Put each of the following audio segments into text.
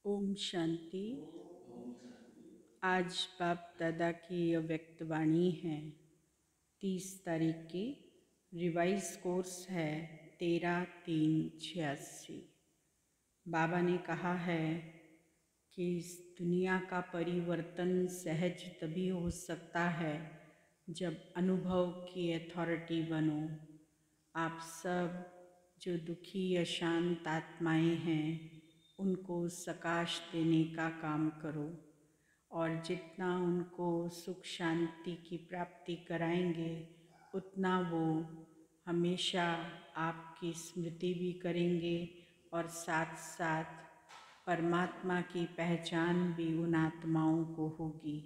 ओम शांति। आज बाप दादा की अव्यक्त वाणी है। 30 तारीख की रिवाइज कोर्स है 13/3/86। बाबा ने कहा है कि इस दुनिया का परिवर्तन सहज तभी हो सकता है जब अनुभव की अथॉरिटी बनो। आप सब जो दुखी अशांत आत्माएं हैं उनको सकाश देने का काम करो, और जितना उनको सुख शांति की प्राप्ति कराएंगे उतना वो हमेशा आपकी स्मृति भी करेंगे और साथ साथ परमात्मा की पहचान भी उन आत्माओं को होगी।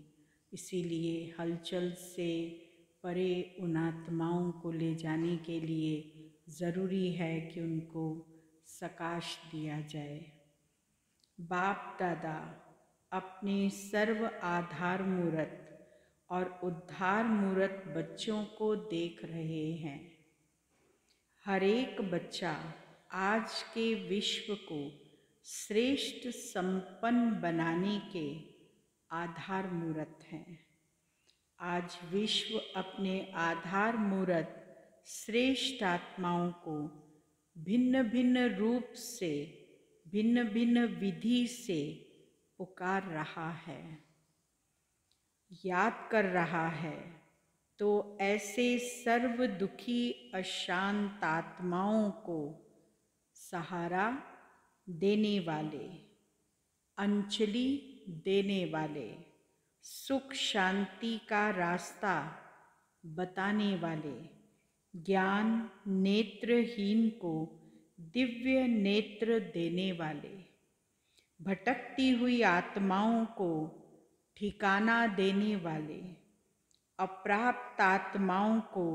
इसीलिए हलचल से परे उन आत्माओं को ले जाने के लिए ज़रूरी है कि उनको सकाश दिया जाए। बाप दादा अपने सर्व आधार मूर्त और उद्धार मूर्त बच्चों को देख रहे हैं। हर एक बच्चा आज के विश्व को श्रेष्ठ संपन्न बनाने के आधार मूर्त हैं। आज विश्व अपने आधार मूर्त श्रेष्ठ आत्माओं को भिन्न भिन्न रूप से, भिन्न भिन्न विधि से पुकार रहा है, याद कर रहा है। तो ऐसे सर्व दुखी अशांत आत्माओं को सहारा देने वाले, अंजलि देने वाले, सुख शांति का रास्ता बताने वाले, ज्ञान नेत्रहीन को दिव्य नेत्र देने वाले, भटकती हुई आत्माओं को ठिकाना देने वाले, अप्राप्त आत्माओं को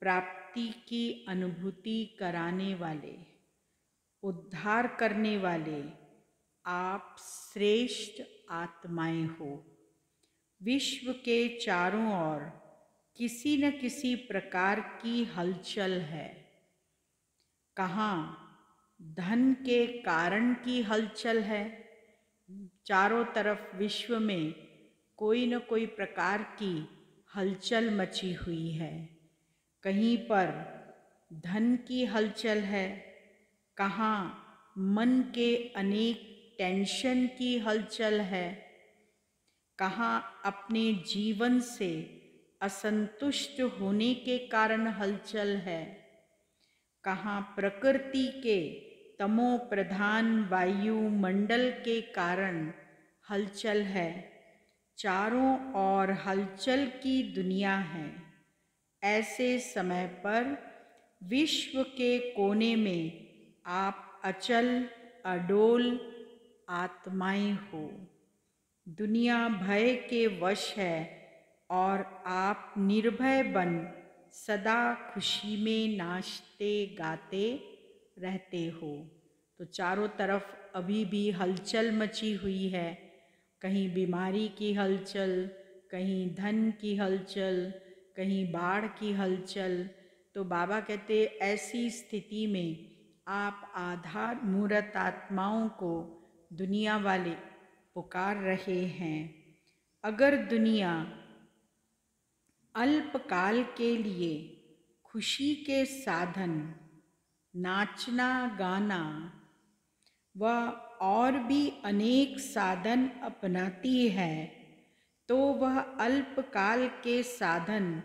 प्राप्ति की अनुभूति कराने वाले, उद्धार करने वाले आप श्रेष्ठ आत्माएं हो। विश्व के चारों ओर किसी न किसी प्रकार की हलचल है। कहाँ धन के कारण की हलचल है। चारों तरफ विश्व में कोई न कोई प्रकार की हलचल मची हुई है। कहीं पर धन की हलचल है, कहाँ मन के अनेक टेंशन की हलचल है, कहाँ अपने जीवन से असंतुष्ट होने के कारण हलचल है, कहाँ प्रकृति के तमो प्रधान वायुमंडल के कारण हलचल है। चारों ओर हलचल की दुनिया है। ऐसे समय पर विश्व के कोने में आप अचल अडोल आत्माएं हो। दुनिया भय के वश है और आप निर्भय बन सदा खुशी में नाचते गाते रहते हो। तो चारों तरफ अभी भी हलचल मची हुई है। कहीं बीमारी की हलचल, कहीं धन की हलचल, कहीं बाढ़ की हलचल। तो बाबा कहते ऐसी स्थिति में आप आधार मूर्त आत्माओं को दुनिया वाले पुकार रहे हैं। अगर दुनिया अल्पकाल के लिए खुशी के साधन नाचना गाना व और भी अनेक साधन अपनाती है, तो वह अल्पकाल के साधन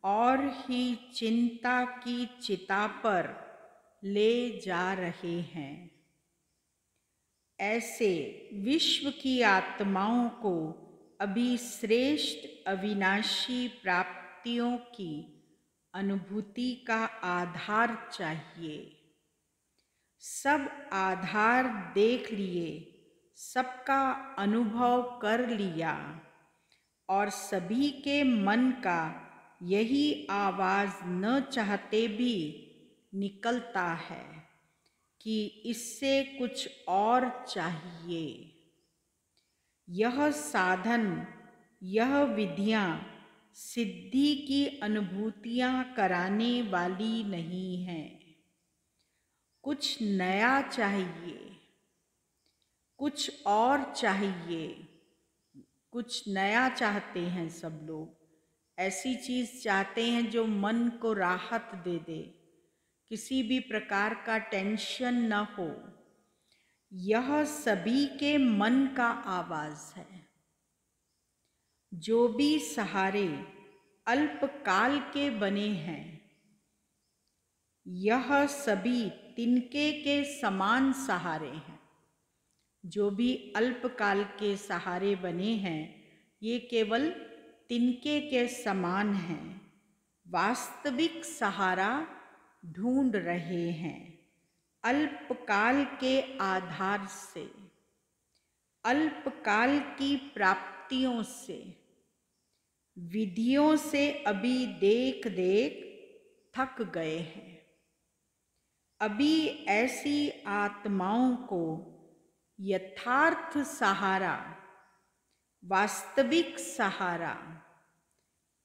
और ही चिंता की चिता पर ले जा रहे हैं। ऐसे विश्व की आत्माओं को अभी श्रेष्ठ अविनाशी प्राप्तियों की अनुभूति का आधार चाहिए। सब आधार देख लिए, सबका अनुभव कर लिया और सभी के मन का यही आवाज न चाहते भी निकलता है कि इससे कुछ और चाहिए। यह साधन, यह विधियां सिद्धि की अनुभूतियां कराने वाली नहीं हैं। कुछ नया चाहिए। कुछ और चाहिए, कुछ नया चाहते हैं सब लोग। ऐसी चीज़ चाहते हैं जो मन को राहत दे दे, किसी भी प्रकार का टेंशन न हो। यह सभी के मन का आवाज़ है। जो भी सहारे अल्पकाल के बने हैं, यह सभी तिनके के समान सहारे हैं। जो भी अल्पकाल के सहारे बने हैं, ये केवल तिनके के समान हैं। वास्तविक सहारा ढूंढ रहे हैं अल्पकाल के आधार से, अल्पकाल की प्राप्तियों से, विधियों से अभी देख देख थक गए हैं। अभी ऐसी आत्माओं को यथार्थ सहारा, वास्तविक सहारा,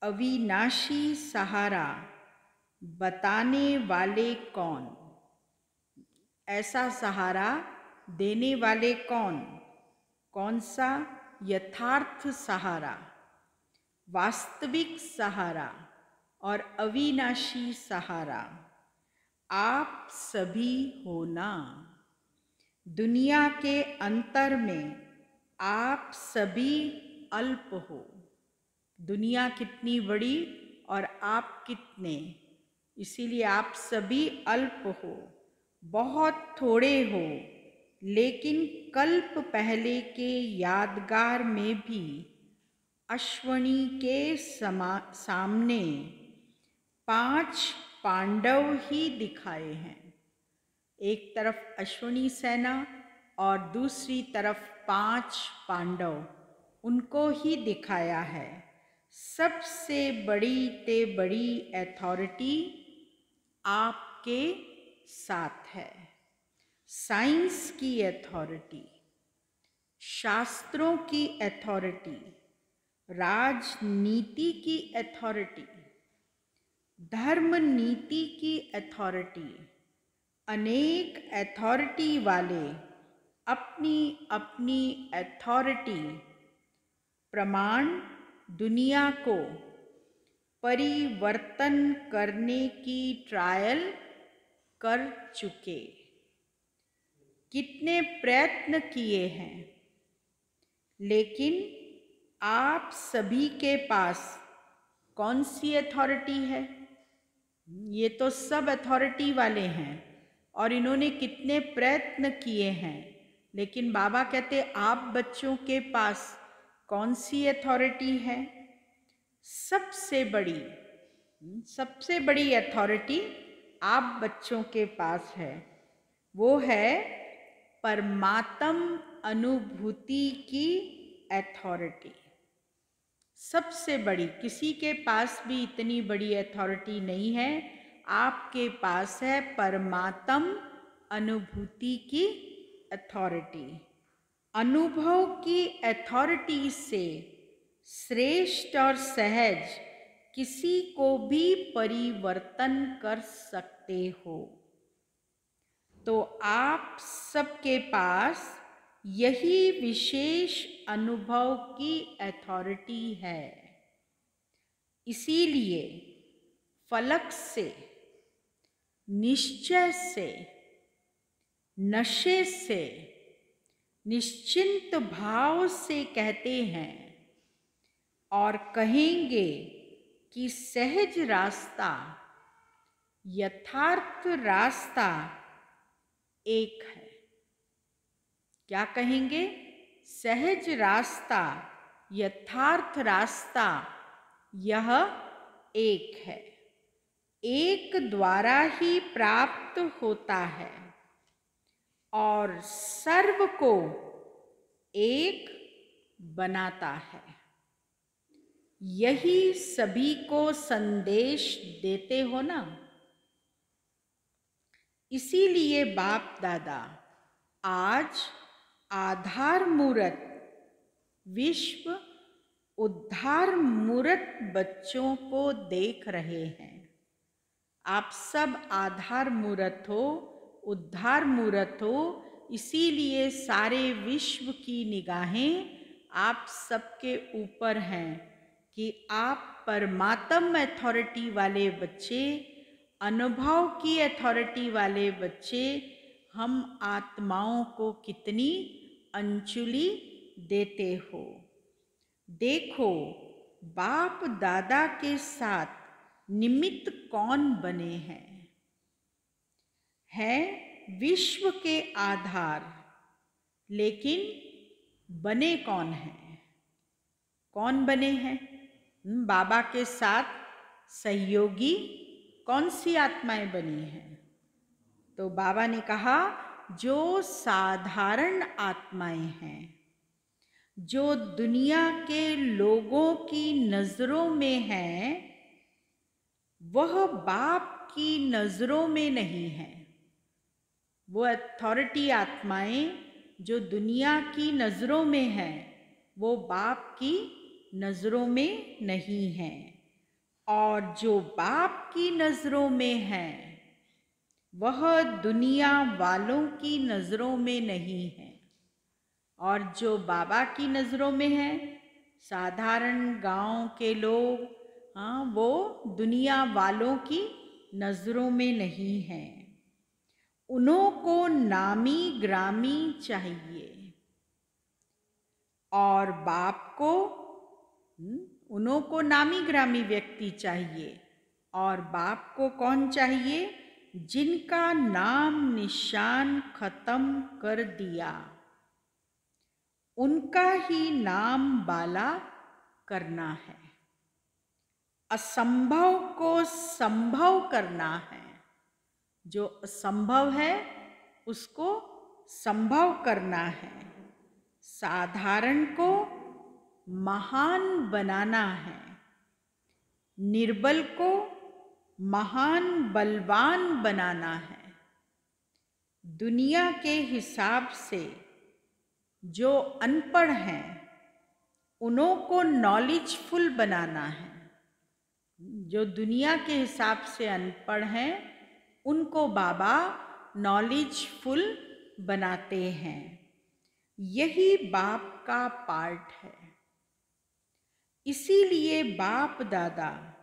अविनाशी सहारा बताने वाले कौन, ऐसा सहारा देने वाले कौन, कौन सा यथार्थ सहारा, वास्तविक सहारा और अविनाशी सहारा आप सभी हो ना। दुनिया के अंतर में आप सभी अल्प हो। दुनिया कितनी बड़ी और आप कितने, इसीलिए आप सभी अल्प हो, बहुत थोड़े हो। लेकिन कल्प पहले के यादगार में भी अश्वनी के सामने 5 पांडव ही दिखाए हैं। एक तरफ अश्वनी सेना और दूसरी तरफ 5 पांडव, उनको ही दिखाया है। सबसे बड़ी ते बड़ी अथॉरिटी आपके साथ है। साइंस की अथॉरिटी, शास्त्रों की अथॉरिटी, राजनीति की अथॉरिटी, धर्म नीति की अथॉरिटी, अनेक अथॉरिटी वाले अपनी अपनी अथॉरिटी प्रमाण दुनिया को परिवर्तन करने की ट्रायल कर चुके। कितने प्रयत्न किए हैं, लेकिन आप सभी के पास कौन सी अथॉरिटी है? ये तो सब अथॉरिटी वाले हैं और इन्होंने कितने प्रयत्न किए हैं, लेकिन बाबा कहते आप बच्चों के पास कौन सी अथॉरिटी है? सबसे बड़ी अथॉरिटी आप बच्चों के पास है। वो है परमात्म अनुभूति की अथॉरिटी। सबसे बड़ी, किसी के पास भी इतनी बड़ी अथॉरिटी नहीं है। आपके पास है परमात्म अनुभूति की अथॉरिटी। अनुभव की अथॉरिटी से श्रेष्ठ और सहज किसी को भी परिवर्तन कर सकते हो। तो आप सबके पास यही विशेष अनुभव की अथॉरिटी है। इसीलिए फलक से, निश्चय से, नशे से, निश्चिंत भाव से कहते हैं और कहेंगे कि सहज रास्ता, यथार्थ रास्ता एक है। क्या कहेंगे? सहज रास्ता, यथार्थ रास्ता यह एक है। एक द्वारा ही प्राप्त होता है और सर्व को एक बनाता है। यही सभी को संदेश देते हो ना। इसीलिए बाप दादा आज आधार मूर्त, विश्व उद्धार मूर्त बच्चों को देख रहे हैं। आप सब आधार मूर्त हो, उद्धार मूर्त हो, इसीलिए सारे विश्व की निगाहें आप सबके ऊपर हैं कि आप परमात्म अथॉरिटी वाले बच्चे, अनुभव की अथॉरिटी वाले बच्चे, हम आत्माओं को कितनी अंजुलि देते हो। देखो, बाप दादा के साथ निमित्त कौन बने हैं? है विश्व के आधार, लेकिन बने कौन हैं? कौन बने हैं? बाबा के साथ सहयोगी कौन सी आत्माएं बनी हैं? तो बाबा ने कहा, जो साधारण आत्माएं हैं, जो दुनिया के लोगों की नजरों में हैं, वह बाप की नजरों में नहीं है। वो अथॉरिटी आत्माएं जो दुनिया की नजरों में हैं, वो बाप की नजरों में नहीं हैं। और जो बाप की नजरों में है, वह दुनिया वालों की नजरों में नहीं है। और जो बाबा की नजरों में है, साधारण गांव के लोग, हाँ, वो दुनिया वालों की नजरों में नहीं है। उन्हों को नामी ग्रामी चाहिए, और बाप को उन्हों को नामी ग्रामी व्यक्ति चाहिए। और बाप को कौन चाहिए? जिनका नाम निशान खत्म कर दिया, उनका ही नाम बाला करना है। असंभव को संभव करना है। जो असंभव है उसको संभव करना है। साधारण को महान बनाना है। निर्बल को महान बलवान बनाना है। दुनिया के हिसाब से जो अनपढ़ हैं, उन्हों को नॉलेजफुल बनाना है। जो दुनिया के हिसाब से अनपढ़ हैं, उनको बाबा नॉलेजफुल बनाते हैं। यही बाप का पार्ट है। इसीलिए बाप दादा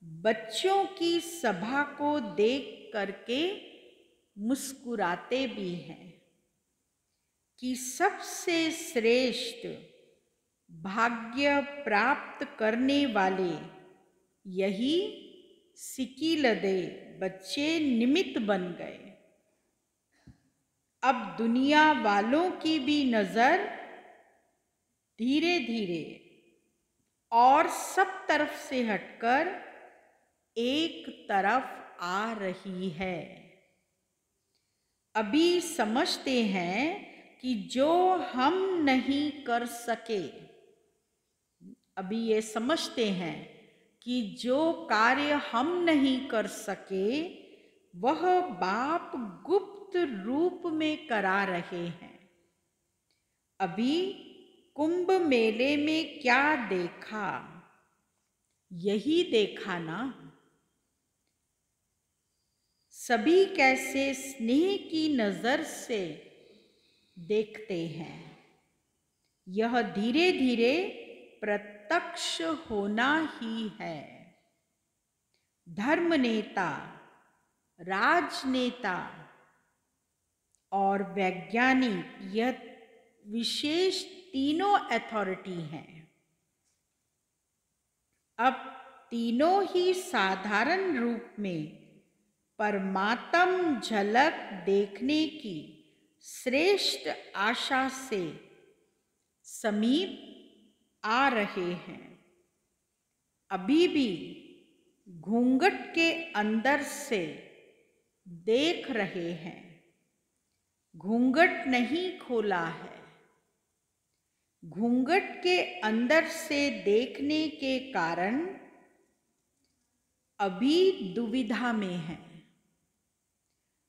बच्चों की सभा को देख करके मुस्कुराते भी हैं कि सबसे श्रेष्ठ भाग्य प्राप्त करने वाले यही सिकीलदे बच्चे निमित्त बन गए। अब दुनिया वालों की भी नजर धीरे धीरे और सब तरफ से हटकर एक तरफ आ रही है। अभी समझते हैं कि जो हम नहीं कर सके, अभी ये समझते हैं कि जो कार्य हम नहीं कर सके, वह बाप गुप्त रूप में करा रहे हैं। अभी कुंभ मेले में क्या देखा? यही देखा ना। सभी कैसे स्नेह की नजर से देखते हैं। यह धीरे धीरे प्रत्यक्ष होना ही है। धर्म नेता, राजनेता और वैज्ञानिक, यह विशेष तीनों अथॉरिटी हैं। अब तीनों ही साधारण रूप में परमात्म झलक देखने की श्रेष्ठ आशा से समीप आ रहे हैं। अभी भी घूंघट के अंदर से देख रहे हैं। घूंघट नहीं खोला है। घूंघट के अंदर से देखने के कारण अभी दुविधा में है।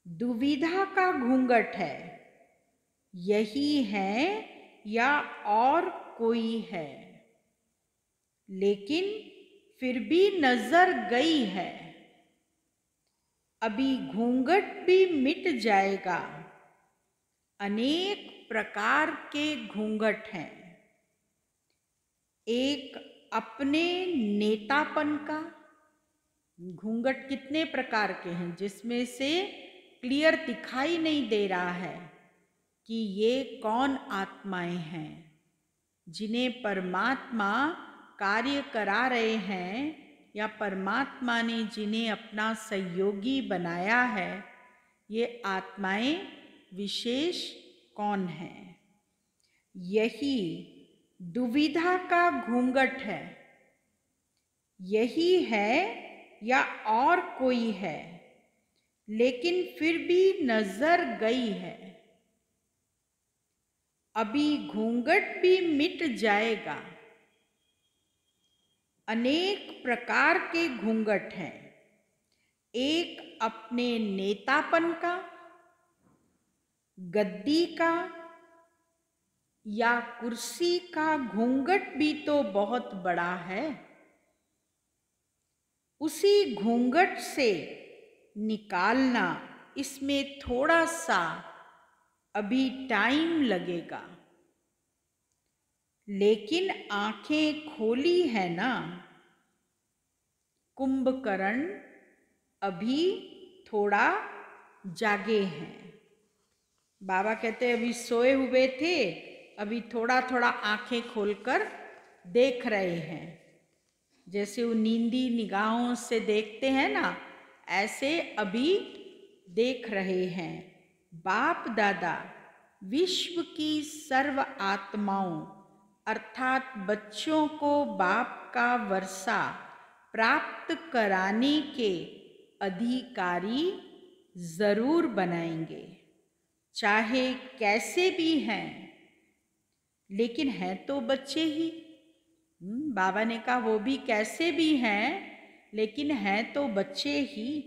दुविधा का घूंघट है, यही है या और कोई है। लेकिन फिर भी नजर गई है। अभी घूंघट भी मिट जाएगा। अनेक प्रकार के घूंघट हैं। एक अपने नेतापन का घूंघट कितने प्रकार के हैं, जिसमें से क्लियर दिखाई नहीं दे रहा है कि ये कौन आत्माएं हैं, जिन्हें परमात्मा कार्य करा रहे हैं या परमात्मा ने जिन्हें अपना सहयोगी बनाया है। ये आत्माएं विशेष कौन हैं? यही दुविधा का घूंघट है। यही है या और कोई है, लेकिन फिर भी नजर गई है। अभी घूंघट भी मिट जाएगा। अनेक प्रकार के घूंघट हैं। एक अपने नेतापन का, गद्दी का या कुर्सी का घूंघट भी तो बहुत बड़ा है। उसी घूंघट से निकालना, इसमें थोड़ा सा अभी टाइम लगेगा, लेकिन आंखें खोली है ना। कुंभकर्ण अभी थोड़ा जागे हैं। बाबा कहते अभी सोए हुए थे, अभी थोड़ा थोड़ा आंखें खोलकर देख रहे हैं। जैसे वो नींदी निगाहों से देखते हैं ना, ऐसे अभी देख रहे हैं। बाप दादा विश्व की सर्व आत्माओं अर्थात बच्चों को बाप का वर्षा प्राप्त कराने के अधिकारी जरूर बनाएंगे, चाहे कैसे भी हैं, लेकिन हैं तो बच्चे ही। बाबा ने कहा वो भी कैसे भी हैं, लेकिन हैं तो बच्चे ही।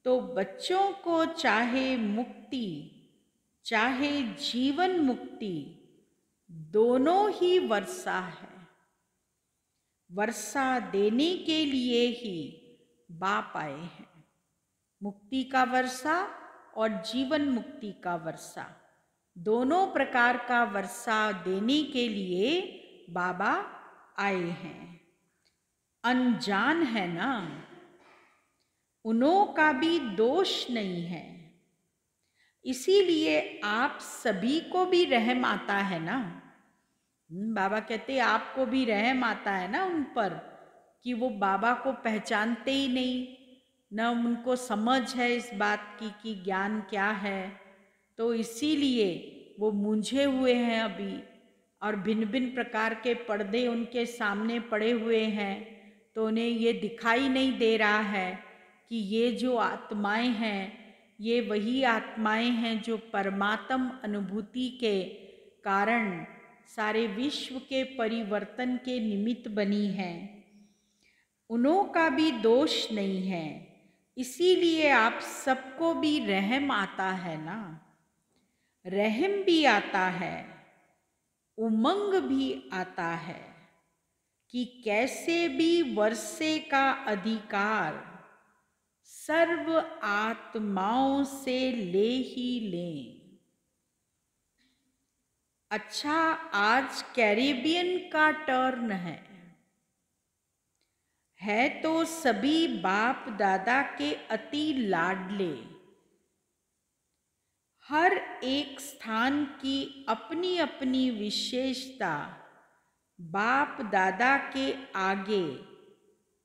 तो बच्चों को चाहे मुक्ति चाहे जीवन मुक्ति, दोनों ही वर्षा है। वर्षा देने के लिए ही बाप आए हैं। मुक्ति का वर्षा और जीवन मुक्ति का वर्षा, दोनों प्रकार का वर्षा देने के लिए बाबा आए हैं। अनजान है ना, उन्हों का भी दोष नहीं है, इसीलिए आप सभी को भी रहम आता है ना। बाबा कहते आपको भी रहम आता है ना उन पर, कि वो बाबा को पहचानते ही नहीं, न उनको समझ है इस बात की कि ज्ञान क्या है। तो इसीलिए वो मूंझे हुए हैं अभी, और भिन्न भिन्न प्रकार के पर्दे उनके सामने पड़े हुए हैं। तो उन्हें ये दिखाई नहीं दे रहा है कि ये जो आत्माएं हैं, ये वही आत्माएं हैं जो परमात्म अनुभूति के कारण सारे विश्व के परिवर्तन के निमित्त बनी हैं। उन्हों का भी दोष नहीं है, इसीलिए आप सबको भी रहम आता है ना। रहम भी आता है, उमंग भी आता है कि कैसे भी वर्षे का अधिकार सर्व आत्माओं से ले ही लें। अच्छा, आज कैरिबियन का टर्न है तो सभी बाप दादा के अति लाडले। हर एक स्थान की अपनी अपनी विशेषता बाप दादा के आगे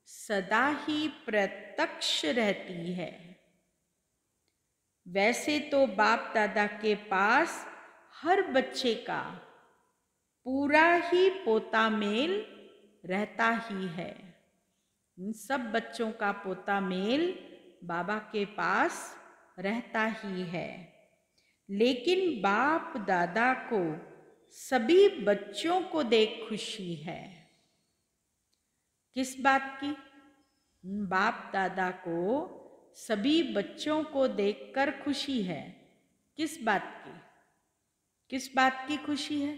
सदा ही प्रत्यक्ष रहती है। वैसे तो बाप दादा के पास हर बच्चे का पूरा ही पोता मेल रहता ही है। सब बच्चों का पोता मेल बाबा के पास रहता ही है, लेकिन बाप दादा को सभी बच्चों को देख खुशी है। किस बात की? बाप दादा को सभी बच्चों को देखकर खुशी है। किस बात की? किस बात की खुशी है?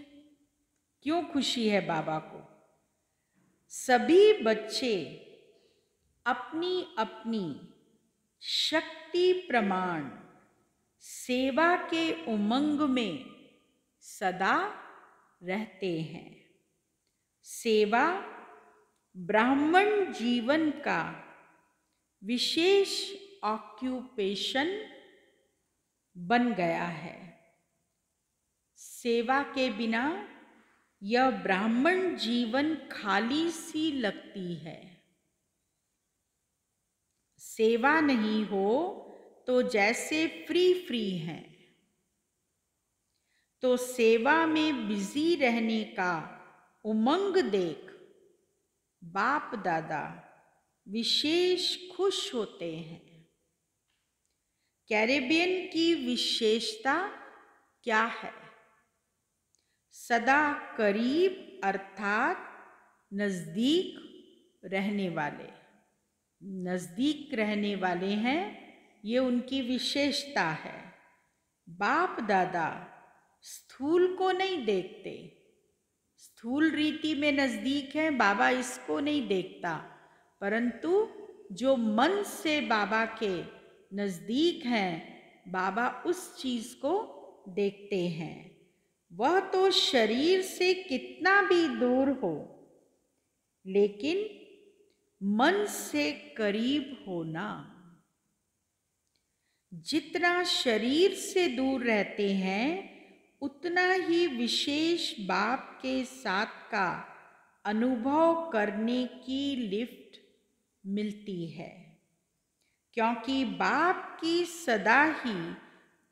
क्यों खुशी है बाबा को? सभी बच्चे अपनी अपनी शक्ति प्रमाण सेवा के उमंग में सदा रहते हैं। सेवा ब्राह्मण जीवन का विशेष ऑक्यूपेशन बन गया है। सेवा के बिना यह ब्राह्मण जीवन खाली सी लगती है। सेवा नहीं हो तो जैसे फ्री हैं। तो सेवा में बिजी रहने का उमंग देख बाप दादा विशेष खुश होते हैं। कैरेबियन की विशेषता क्या है? सदा करीब अर्थात नज़दीक रहने वाले। नज़दीक रहने वाले हैं, ये उनकी विशेषता है। बाप दादा स्थूल को नहीं देखते। स्थूल रीति में नज़दीक है, बाबा इसको नहीं देखता, परंतु जो मन से बाबा के नज़दीक हैं, बाबा उस चीज़ को देखते हैं। वह तो शरीर से कितना भी दूर हो, लेकिन मन से करीब होना। जितना शरीर से दूर रहते हैं, उतना ही विशेष बाप के साथ का अनुभव करने की लिफ्ट मिलती है, क्योंकि बाप की सदा ही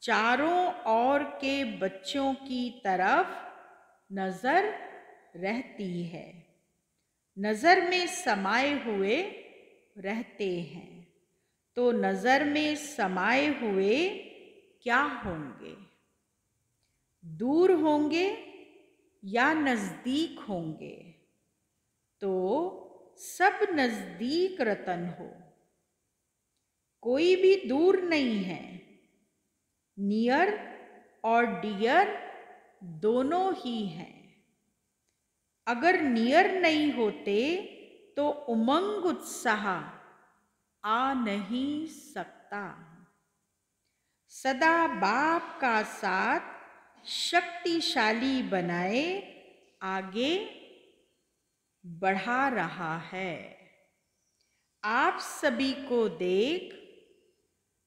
चारों ओर के बच्चों की तरफ नज़र रहती है। नज़र में समाये हुए रहते हैं। तो नज़र में समाये हुए क्या होंगे? दूर होंगे या नज़दीक होंगे? तो सब नज़दीक रतन हो, कोई भी दूर नहीं है। नियर और डियर दोनों ही हैं। अगर नियर नहीं होते तो उमंग उत्साह आ नहीं सकता। सदा बाप का साथ शक्तिशाली बनाए आगे बढ़ा रहा है। आप सभी को देख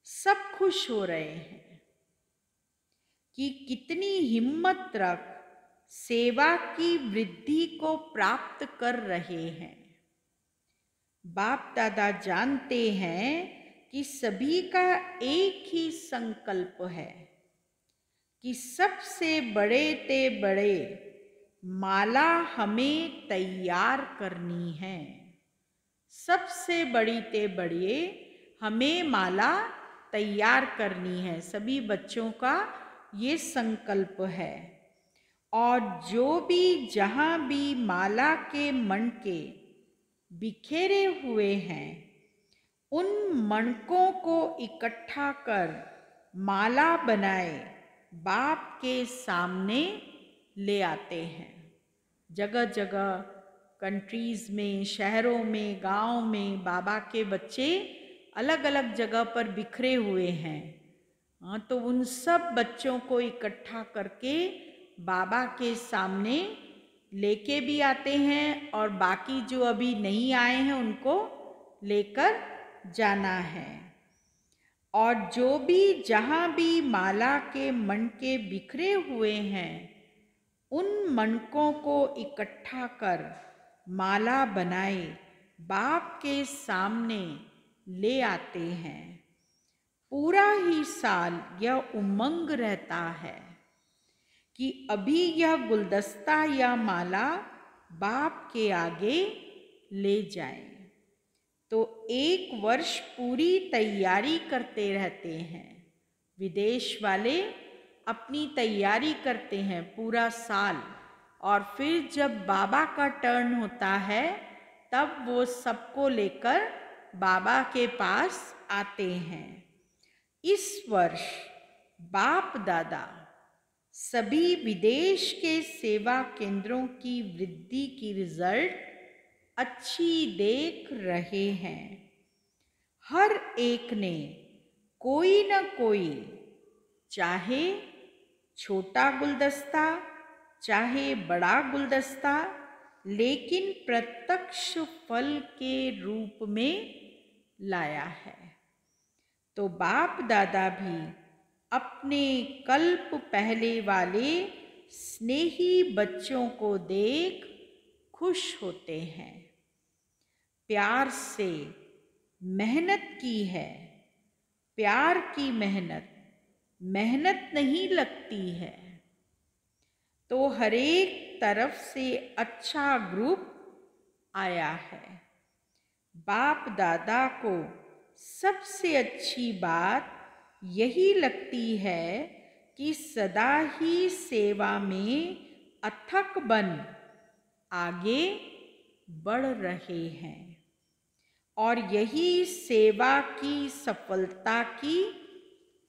सब खुश हो रहे हैं कि कितनी हिम्मत रख सेवा की वृद्धि को प्राप्त कर रहे हैं। बाप दादा जानते हैं कि सभी का एक ही संकल्प है कि सबसे बड़े ते बड़े माला हमें तैयार करनी है। सबसे बड़ी ते बड़ी हमें माला तैयार करनी है। सभी बच्चों का ये संकल्प है। और जो भी जहाँ भी माला के मणके बिखेरे हुए हैं, उन मणकों को इकट्ठा कर माला बनाए बाप के सामने ले आते हैं। जगह जगह कंट्रीज़ में, शहरों में, गांव में बाबा के बच्चे अलग अलग जगह पर बिखरे हुए हैं। तो उन सब बच्चों को इकट्ठा करके बाबा के सामने लेके भी आते हैं और बाकी जो अभी नहीं आए हैं उनको लेकर जाना है। और जो भी जहाँ भी माला के मणके बिखरे हुए हैं, उन मणकों को इकट्ठा कर माला बनाए बाप के सामने ले आते हैं। पूरा ही साल यह उमंग रहता है कि अभी यह गुलदस्ता या माला बाप के आगे ले जाएं। तो एक वर्ष पूरी तैयारी करते रहते हैं। विदेश वाले अपनी तैयारी करते हैं पूरा साल, और फिर जब बाबा का टर्न होता है तब वो सबको लेकर बाबा के पास आते हैं। इस वर्ष बाप दादा सभी विदेश के सेवा केंद्रों की वृद्धि की रिजल्ट अच्छी देख रहे हैं। हर एक ने कोई न कोई चाहे छोटा गुलदस्ता चाहे बड़ा गुलदस्ता, लेकिन प्रत्यक्ष फल के रूप में लाया है। तो बाप दादा भी अपने कल्प पहले वाले स्नेही बच्चों को देख खुश होते हैं। प्यार से मेहनत की है, प्यार की मेहनत मेहनत नहीं लगती है। तो हर एक तरफ से अच्छा ग्रुप आया है। बाप दादा को सबसे अच्छी बात यही लगती है कि सदा ही सेवा में अथक बन आगे बढ़ रहे हैं, और यही सेवा की सफलता की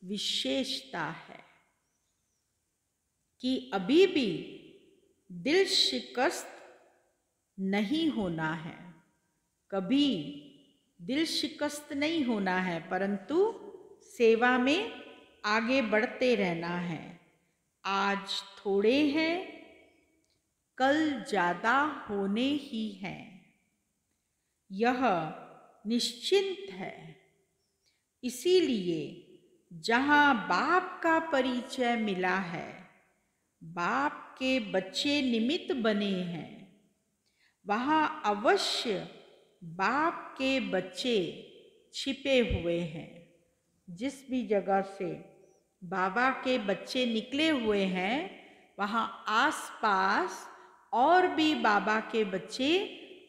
विशेषता है कि अभी भी दिल शिकस्त नहीं होना है, कभी दिल शिकस्त नहीं होना है, परंतु सेवा में आगे बढ़ते रहना है। आज थोड़े हैं, कल ज़्यादा होने ही हैं, यह निश्चिंत है। इसीलिए जहाँ बाप का परिचय मिला है, बाप के बच्चे निमित्त बने हैं, वहाँ अवश्य बाप के बच्चे छिपे हुए हैं। जिस भी जगह से बाबा के बच्चे निकले हुए हैं, वहाँ आसपास और भी बाबा के बच्चे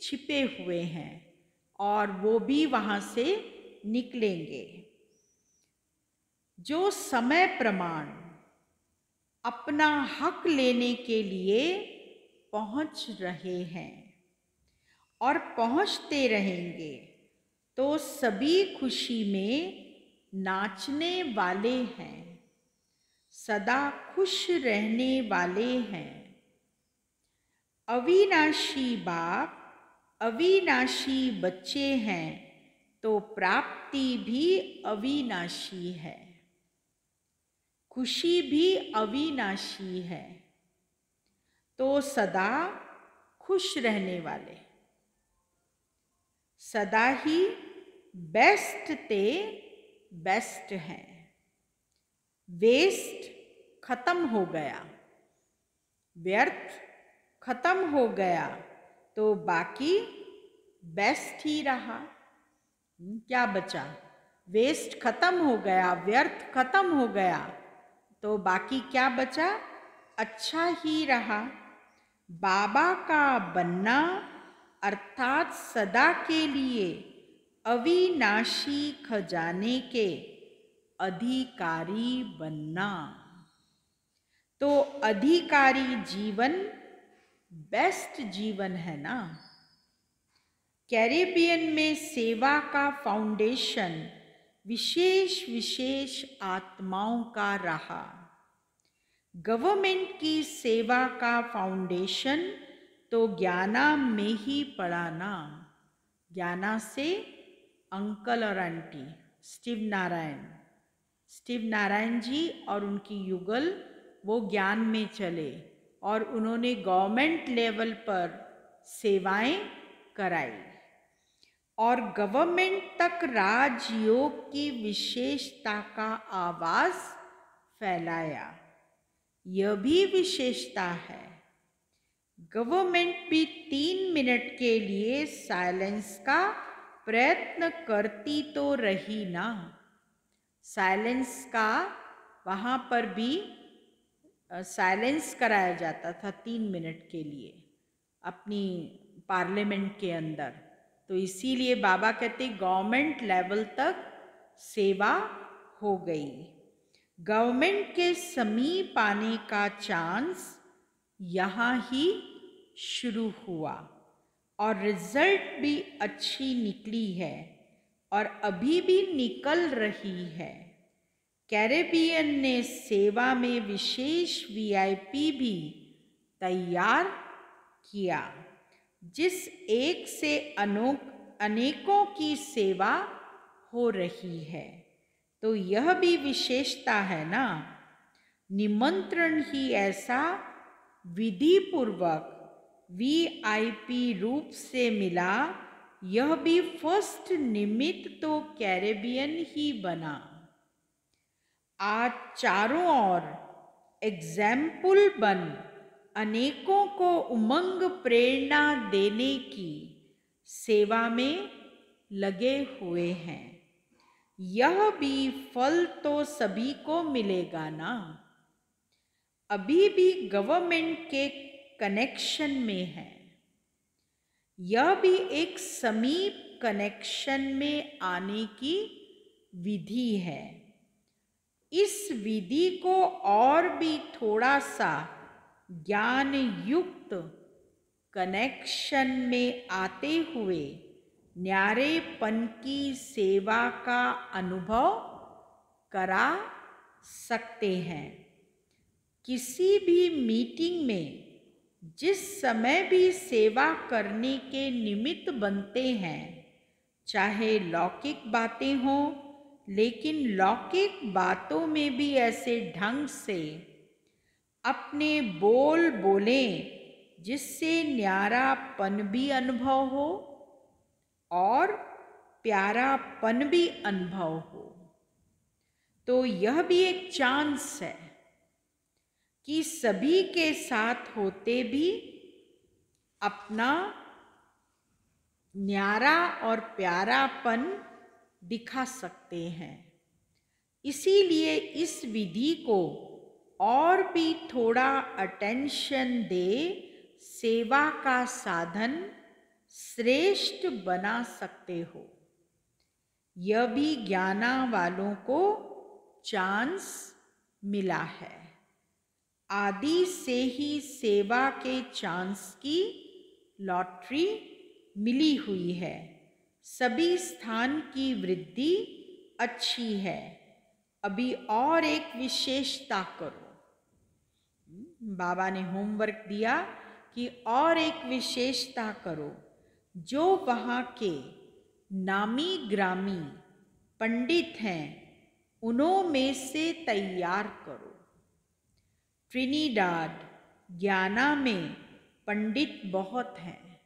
छिपे हुए हैं, और वो भी वहाँ से निकलेंगे। जो समय प्रमाण अपना हक लेने के लिए पहुँच रहे हैं और पहुँचते रहेंगे, तो सभी खुशी में नाचने वाले हैं, सदा खुश रहने वाले हैं। अविनाशी बाप अविनाशी बच्चे हैं, तो प्राप्ति भी अविनाशी है, खुशी भी अविनाशी है। तो सदा खुश रहने वाले, सदा ही बेस्ट ते बेस्ट हैं। वेस्ट खत्म हो गया, व्यर्थ खत्म हो गया, तो बाकी बेस्ट ही रहा। क्या बचा? वेस्ट खत्म हो गया, व्यर्थ खत्म हो गया, तो बाकी क्या बचा? अच्छा ही रहा। बाबा का बनना अर्थात सदा के लिए अविनाशी खजाने के अधिकारी बनना। तो अधिकारी जीवन बेस्ट जीवन है ना। कैरेबियन में सेवा का फाउंडेशन विशेष विशेष आत्माओं का रहा। गवर्नमेंट की सेवा का फाउंडेशन तो ज्ञाना में ही पड़ा ना। ज्ञाना से अंकल और आंटी स्टीव नारायण जी और उनकी युगल वो ज्ञान में चले, और उन्होंने गवर्नमेंट लेवल पर सेवाएं कराई और गवर्नमेंट तक राजयोग की विशेषता का आवाज फैलाया। यह भी विशेषता है। गवर्नमेंट भी 3 मिनट के लिए साइलेंस का प्रयत्न करती तो रही ना। साइलेंस का वहाँ पर भी साइलेंस कराया जाता था 3 मिनट के लिए अपनी पार्लियामेंट के अंदर। तो इसीलिए बाबा कहते गवर्नमेंट लेवल तक सेवा हो गई। गवर्नमेंट के समीप आने का चांस यहाँ ही शुरू हुआ और रिजल्ट भी अच्छी निकली है और अभी भी निकल रही है। कैरेबियन ने सेवा में विशेष वीआईपी भी तैयार किया, जिस एक से अनेकों की सेवा हो रही है। तो यह भी विशेषता है ना निमंत्रण ही ऐसा विधि पूर्वक VIP रूप से मिला, यह भी फर्स्ट निमित्त तो कैरेबियन ही बना। आज चारों ओर एग्जाम्पल बन अनेकों को उमंग प्रेरणा देने की सेवा में लगे हुए हैं। यह भी फल तो सभी को मिलेगा ना। अभी भी गवर्नमेंट के कनेक्शन में है। यह भी एक समीप कनेक्शन में आने की विधि है। इस विधि को और भी थोड़ा सा ज्ञान युक्त कनेक्शन में आते हुए न्यारेपन की सेवा का अनुभव करा सकते हैं। किसी भी मीटिंग में जिस समय भी सेवा करने के निमित्त बनते हैं, चाहे लौकिक बातें हों, लेकिन लौकिक बातों में भी ऐसे ढंग से अपने बोल बोलें जिससे न्यारापन भी अनुभव हो और प्यारापन भी अनुभव हो। तो यह भी एक चांस है कि सभी के साथ होते भी अपना न्यारा और प्यारापन दिखा सकते हैं। इसीलिए इस विधि को और भी थोड़ा अटेंशन दे सेवा का साधन श्रेष्ठ बना सकते हो। यह भी ज्ञाना वालों को चांस मिला है। आदि से ही सेवा के चांस की लॉटरी मिली हुई है। सभी स्थान की वृद्धि अच्छी है। अभी और एक विशेषता करो। बाबा ने होमवर्क दिया कि और एक विशेषता करो, जो वहाँ के नामी ग्रामी पंडित हैं उन्हों में से तैयार करो। ट्रिनिडाड ग्याना में पंडित बहुत हैं,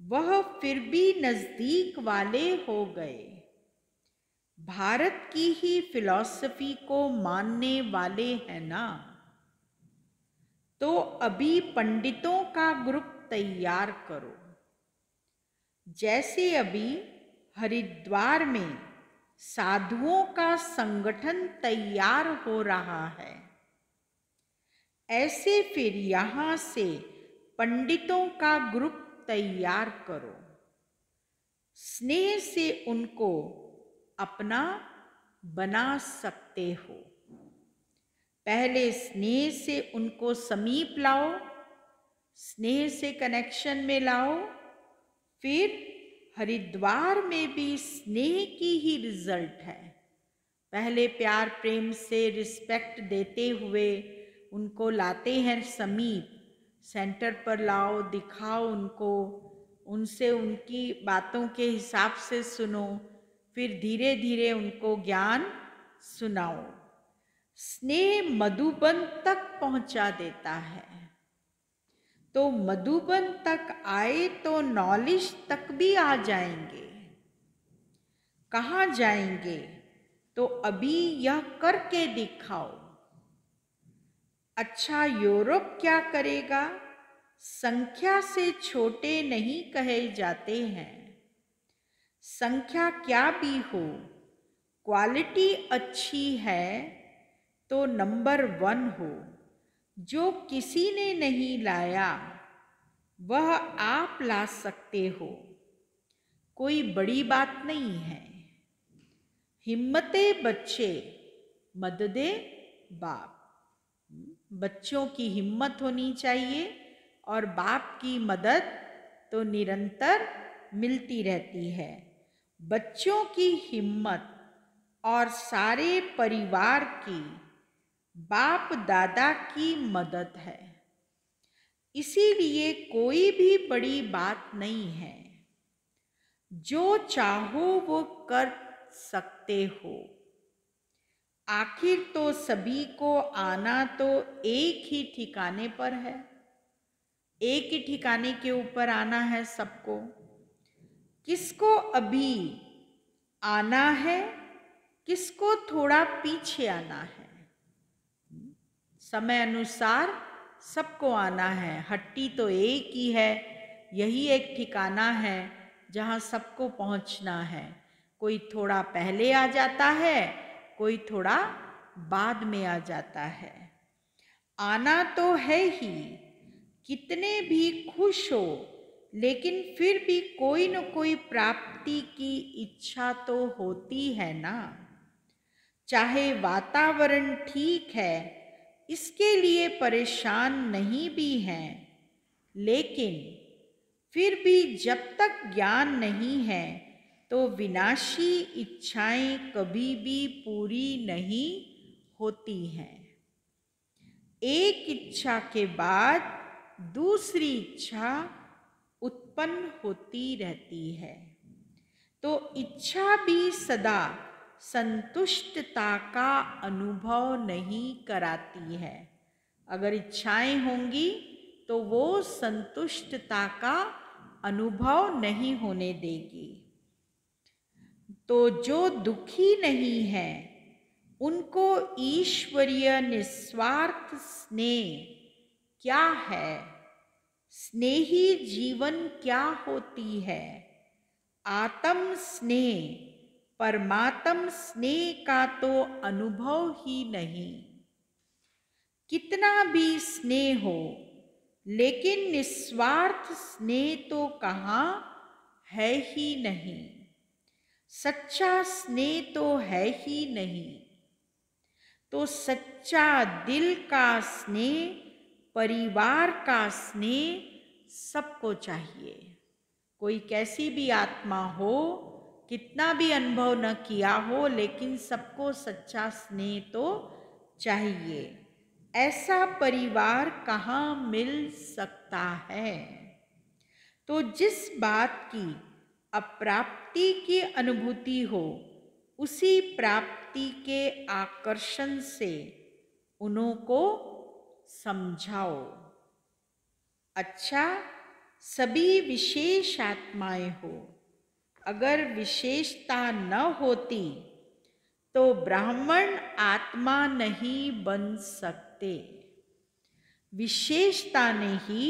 वह फिर भी नज़दीक वाले हो गए। भारत की ही फिलॉसफी को मानने वाले हैं ना, तो अभी पंडितों का ग्रुप तैयार करो। जैसे अभी हरिद्वार में साधुओं का संगठन तैयार हो रहा है, ऐसे फिर यहाँ से पंडितों का ग्रुप तैयार करो। स्नेह से उनको अपना बना सकते हो। पहले स्नेह से उनको समीप लाओ, स्नेह से कनेक्शन में लाओ, फिर हरिद्वार में भी स्नेह की ही रिजल्ट है। पहले प्यार प्रेम से रिस्पेक्ट देते हुए उनको लाते हैं समीप, सेंटर पर लाओ, दिखाओ उनको, उनसे उनकी बातों के हिसाब से सुनो, फिर धीरे धीरे उनको ज्ञान सुनाओ। स्नेह मधुबन तक पहुंचा देता है। तो मधुबन तक आए तो नॉलेज तक भी आ जाएंगे। कहाँ जाएंगे? तो अभी यह करके दिखाओ। अच्छा, यूरोप क्या करेगा? संख्या से छोटे नहीं कहे जाते हैं। संख्या क्या भी हो, क्वालिटी अच्छी है तो नंबर 1 हो। जो किसी ने नहीं लाया वह आप ला सकते हो, कोई बड़ी बात नहीं है। हिम्मते बच्चे मददे बाप। बच्चों की हिम्मत होनी चाहिए और बाप की मदद तो निरंतर मिलती रहती है। बच्चों की हिम्मत और सारे परिवार की बाप दादा की मदद है। इसीलिए कोई भी बड़ी बात नहीं है। जो चाहो वो कर सकते हो। आखिर तो सभी को आना तो एक ही ठिकाने पर है, एक ही ठिकाने के ऊपर आना है सबको। किसको अभी आना है, किसको थोड़ा पीछे आना है। समय अनुसार सबको आना है। हट्टी तो एक ही है, यही एक ठिकाना है जहाँ सबको पहुँचना है। कोई थोड़ा पहले आ जाता है, कोई थोड़ा बाद में आ जाता है। आना तो है ही, कितने भी खुश हो, लेकिन फिर भी कोई न कोई प्राप्ति की इच्छा तो होती है ना। चाहे वातावरण ठीक है, इसके लिए परेशान नहीं भी हैं, लेकिन फिर भी जब तक ज्ञान नहीं है तो विनाशी इच्छाएं कभी भी पूरी नहीं होती हैं। एक इच्छा के बाद दूसरी इच्छा उत्पन्न होती रहती है, तो इच्छा भी सदा संतुष्टता का अनुभव नहीं कराती है। अगर इच्छाएं होंगी तो वो संतुष्टता का अनुभव नहीं होने देगी। तो जो दुखी नहीं है उनको ईश्वरीय निस्वार्थ स्नेह क्या है, स्नेही जीवन क्या होती है, आत्म स्नेह, परमात्म स्नेह का तो अनुभव ही नहीं। कितना भी स्नेह हो, लेकिन निस्वार्थ स्नेह तो कहाँ है ही नहीं। सच्चा स्नेह तो है ही नहीं। तो सच्चा दिल का स्नेह, परिवार का स्नेह सबको चाहिए। कोई कैसी भी आत्मा हो, कितना भी अनुभव न किया हो, लेकिन सबको सच्चा स्नेह तो चाहिए। ऐसा परिवार कहाँ मिल सकता है। तो जिस बात की अप्राप्ति की अनुभूति हो, उसी प्राप्ति के आकर्षण से उन्हों को समझाओ। अच्छा, सभी विशेष आत्माएं हो, अगर विशेषता न होती तो ब्राह्मण आत्मा नहीं बन सकते। विशेषता ने ही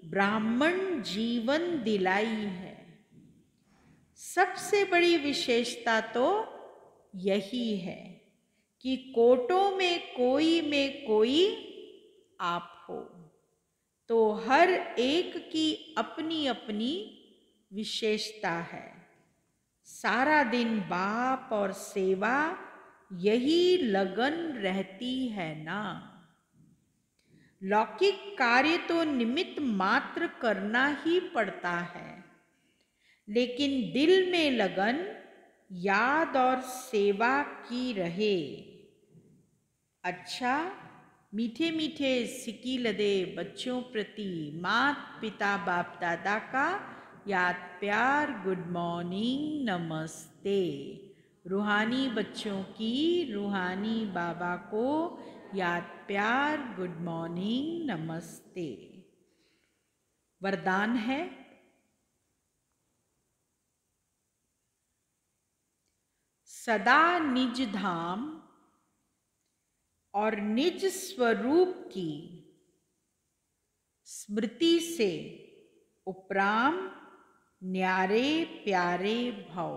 ब्राह्मण जीवन दिलाई है। सबसे बड़ी विशेषता तो यही है कि कोटों में कोई आप हो। तो हर एक की अपनी अपनी विशेषता है। सारा दिन बाप और सेवा, यही लगन रहती है ना। लौकिक कार्य तो निमित्त मात्र करना ही पड़ता है, लेकिन दिल में लगन, याद और सेवा की रहे। अच्छा, मीठे मीठे सिकी लदे बच्चों प्रति मात पिता बाप दादा का याद प्यार, गुड मॉर्निंग, नमस्ते। रूहानी बच्चों की रूहानी बाबा को याद प्यार, गुड मॉर्निंग, नमस्ते। वरदान है, सदा निज धाम और निज स्वरूप की स्मृति से उपराम न्यारे प्यारे भव।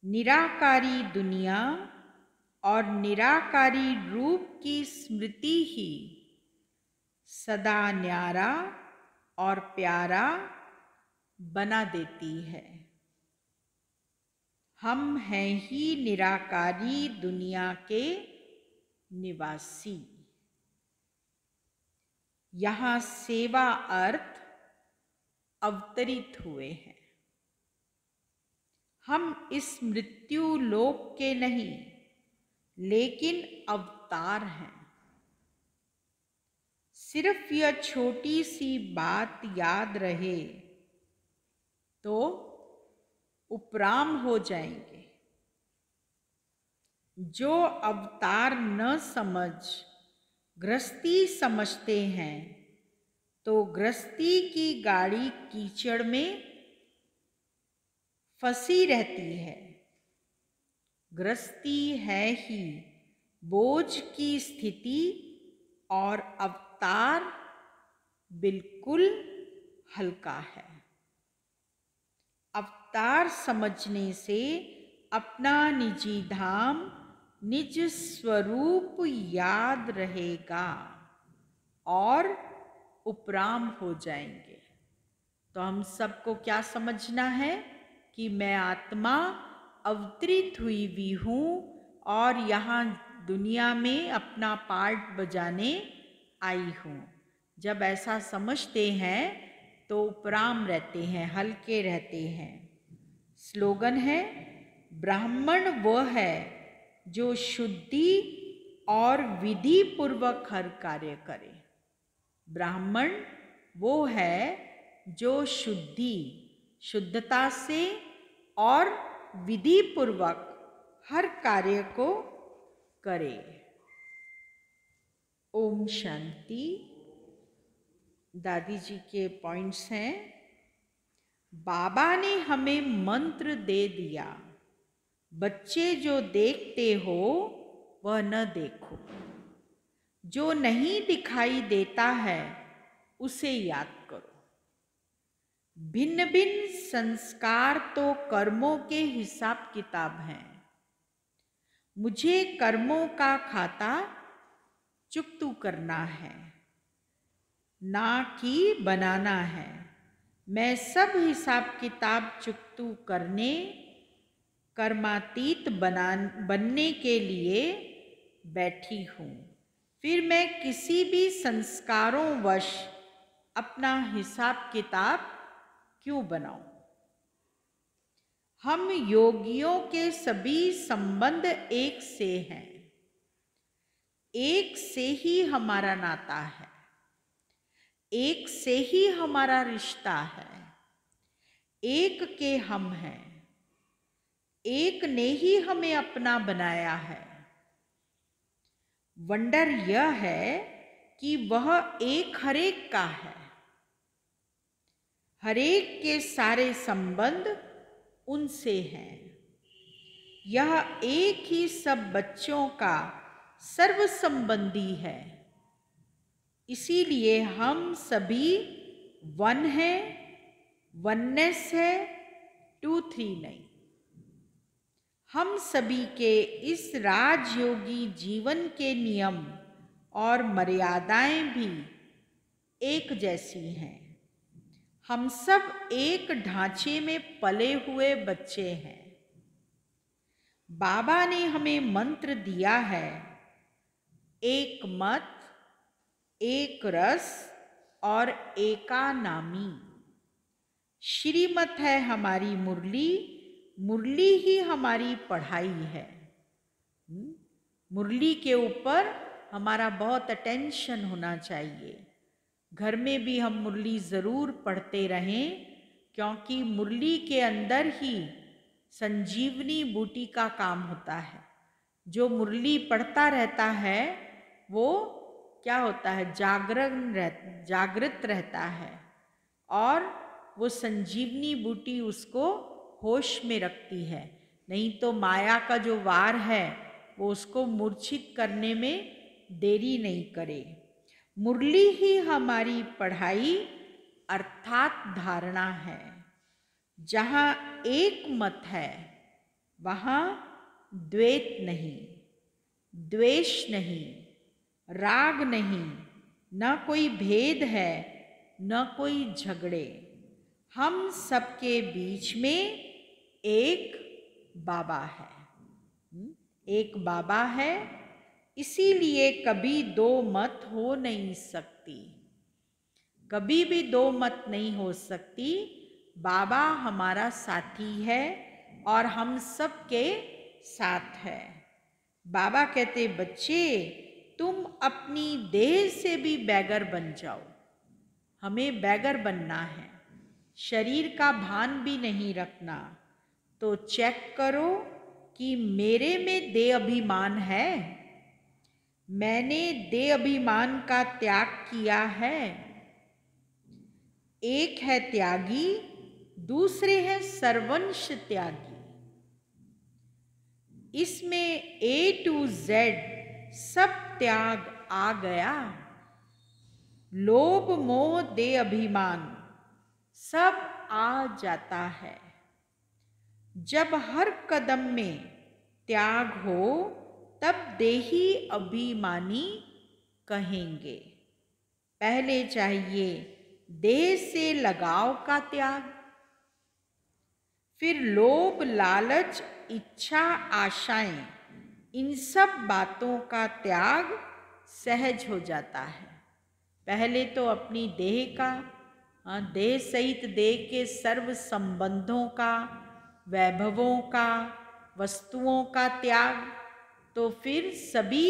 निराकारी दुनिया और निराकारी रूप की स्मृति ही सदा न्यारा और प्यारा बना देती है। हम हैं ही निराकारी दुनिया के निवासी। यहाँ सेवा अर्थ अवतरित हुए हैं। हम इस मृत्यु लोक के नहीं, लेकिन अवतार हैं। सिर्फ यह छोटी सी बात याद रहे तो उपराम हो जाएंगे। जो अवतार न समझ गृहस्थी समझते हैं, तो गृहस्थी की गाड़ी कीचड़ में फंसी रहती है। गृहस्थी है ही बोझ की स्थिति और अवतार बिल्कुल हल्का है। अवतार समझने से अपना निजी धाम, निज स्वरूप याद रहेगा और उपराम हो जाएंगे। तो हम सबको क्या समझना है कि मैं आत्मा अवतरित हुई भी हूँ और यहाँ दुनिया में अपना पार्ट बजाने आई हूँ। जब ऐसा समझते हैं तो उपराम रहते हैं, हल्के रहते हैं। स्लोगन है, ब्राह्मण वह है जो शुद्धि और विधि पूर्वक हर कार्य करे। ब्राह्मण वो है जो शुद्धता से और विधि पूर्वक हर कार्य को करे। ओम शांति। दादी जी के पॉइंट्स हैं, बाबा ने हमें मंत्र दे दिया, बच्चे जो देखते हो वह न देखो, जो नहीं दिखाई देता है उसे याद करो। भिन्न भिन्न संस्कार तो कर्मों के हिसाब किताब हैं। मुझे कर्मों का खाता चुकतू करना है, ना कि बनाना है। मैं सब हिसाब किताब चुकतू करने, कर्मातीत बनने के लिए बैठी हूँ। फिर मैं किसी भी संस्कारों वश अपना हिसाब किताब क्यों बनाऊं? हम योगियों के सभी संबंध एक से हैं, एक से ही हमारा नाता है, एक से ही हमारा रिश्ता है, एक के हम हैं, एक ने ही हमें अपना बनाया है। वंडर यह है कि वह एक हरेक का है। हरेक के सारे संबंध उनसे हैं। यह एक ही सब बच्चों का सर्व संबंधी है। इसीलिए हम सभी वन है, वननेस है, 2-3 नहीं। हम सभी के इस राजयोगी जीवन के नियम और मर्यादाएं भी एक जैसी हैं। हम सब एक ढांचे में पले हुए बच्चे हैं। बाबा ने हमें मंत्र दिया है, एक मत, एक रस और एका नामी। श्रीमत है हमारी मुरली, मुरली ही हमारी पढ़ाई है। मुरली के ऊपर हमारा बहुत अटेंशन होना चाहिए। घर में भी हम मुरली ज़रूर पढ़ते रहें, क्योंकि मुरली के अंदर ही संजीवनी बूटी का काम होता है। जो मुरली पढ़ता रहता है वो क्या होता है, जागृत रहता है और वो संजीवनी बूटी उसको होश में रखती है। नहीं तो माया का जो वार है वो उसको मूर्छित करने में देरी नहीं करे। मुरली ही हमारी पढ़ाई अर्थात धारणा है। जहाँ एक मत है वहाँ द्वैत नहीं, द्वेष नहीं, राग नहीं, न कोई भेद है, न कोई झगड़े। हम सबके बीच में एक बाबा है। एक बाबा है, इसीलिए कभी दो मत हो नहीं सकती। कभी भी दो मत नहीं हो सकती। बाबा हमारा साथी है और हम सबके साथ है। बाबा कहते, बच्चे तुम अपनी देह से भी बैगर बन जाओ। हमें बैगर बनना है, शरीर का भान भी नहीं रखना। तो चेक करो कि मेरे में देह अभिमान है, मैंने देह अभिमान का त्याग किया है। एक है त्यागी, दूसरे है सर्वंश त्यागी। इसमें A to Z सब त्याग आ गया। लोभ मोह देह अभिमान सब आ जाता है। जब हर कदम में त्याग हो तब देही अभिमानी कहेंगे। पहले चाहिए देह से लगाव का त्याग, फिर लोभ लालच इच्छा आशाएं, इन सब बातों का त्याग सहज हो जाता है। पहले तो अपनी देह का, देह सहित देह के सर्व संबंधों का, वैभवों का, वस्तुओं का त्याग। तो फिर सभी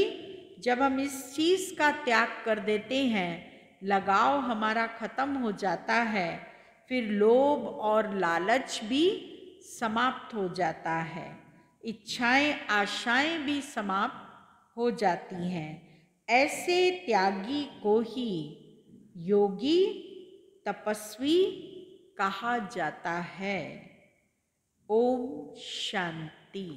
जब हम इस चीज़ का त्याग कर देते हैं, लगाव हमारा खत्म हो जाता है, फिर लोभ और लालच भी समाप्त हो जाता है, इच्छाएं आशाएं भी समाप्त हो जाती हैं। ऐसे त्यागी को ही योगी तपस्वी कहा जाता है। ओम शांति।